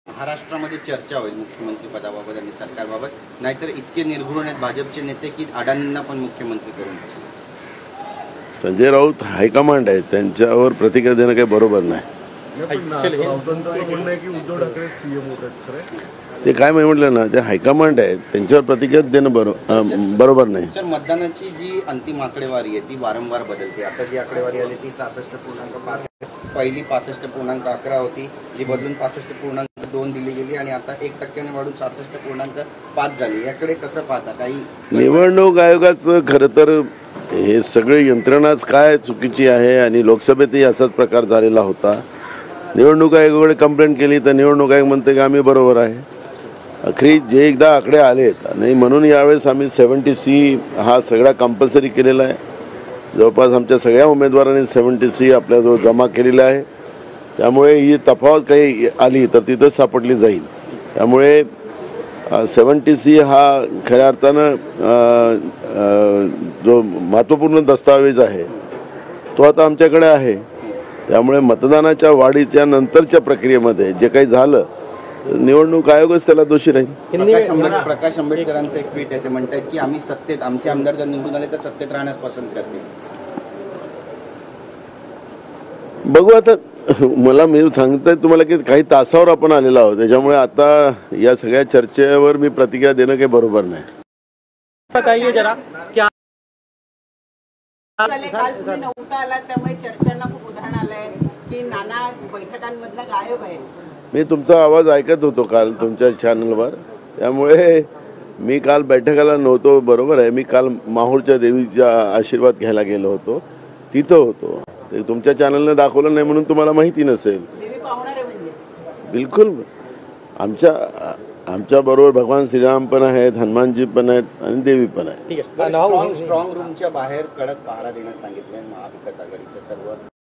महाराष्ट्रामध्ये चर्चा होईल मुख्यमंत्री पदाबाबत आणि सरकारबाबत, नाहीतर इतके निर्घृण आहेत भाजपचे नेते की अडाणींना पण मुख्यमंत्री करून टाकले. संजय राऊत हायकमांड आहे, त्यांच्यावर प्रतिक्रिया देणं काही बरोबर नाही. ते काय म्हटलं ना, ते हायकमांड आहे, त्यांच्यावर प्रतिक्रिया देणं बरोबर नाही. तर मतदानाची जी अंतिम आकडेवारी आहे ती वारंवार बदलते. आता जी आकडेवारी आली ती 66.5, पहिली 65.11 होती, जी बदलून 65.2 दिली गेली आणि आता 1% वाढून 66.5 झाली. याकडे कसं पाहता? काही निवडणूक आयोगाचं खरं तर हे सगळे यंत्रणाच काय चुकीची आहे आणि लोकसभेतही असाच प्रकार झालेला होता. निवडणूक आयोगाकडे कंप्लेंट केली तर निवडणूक आयोग म्हणते की आम्ही बरोबर आहे. अखेरी जे एकदा आकडे आलेत आणि म्हणून यावेळेस आम्ही 70C हा सगळा कंपल्सरी केलेला आहे. जवळपास आमच्या सगळ्या उमेदवारांनी 70C आपल्याजवळ जमा केलेला आहे. त्यामुळे ही तफावत काही आली तर तिथं सापडली जाईल. त्यामुळे 70C हा खऱ्या अर्थानं जो महत्त्वपूर्ण दस्तावेज आहे तो आता आमच्याकडे आहे. त्यामुळे मतदानाच्या वाढीच्या नंतरच्या प्रक्रियेमध्ये जे काही झालं निवडणूक आयोगच त्याला दोषी राहील. प्रकाश आंबेडकरांचं एक ट्विट आहे, ते म्हणतात की आम्ही सत्तेत, आमचे आमदार जर निवडून आले तर सत्तेत राहण्यास पसंत करते. बघू आता, मला मी सांगतोय तुम्हाला की काही तासावर आपण आलेलो आहोत. त्याच्यामुळे आता या सगळ्या चर्चेवर मी प्रतिक्रिया देणं काही बरोबर नाही. बताइए जरा क्या काल तुम्ही नव्हता आला त्यामुळे चर्चांना खूप उधाण आलंय की नाना बैठकांमधला गायब आहे. मी तुमचा आवाज ऐकत होतो काल तुमच्या चॅनलवर, त्यामुळे मी काल बैठकाला नव्हतो. बरोबर आहे, मी काल माहूरच्या देवीचा आशीर्वाद घ्यायला गेलो होतो, तिथं होतो. ते तुमच्या चॅनलने दाखवलं नाही म्हणून तुम्हाला माहिती नसेल. देवी पाहुणार आहे म्हणजे बिलकुल आमच्या बरोबर भगवान श्रीराम पण आहेत, हनुमानजी पण आहेत आणि देवी पण आहे. ठीक आहे. स्ट्रॉंग रूमच्या बाहेर कडक पहारा देण्यास सांगितलंय महाविकास आघाडीच्या सर्व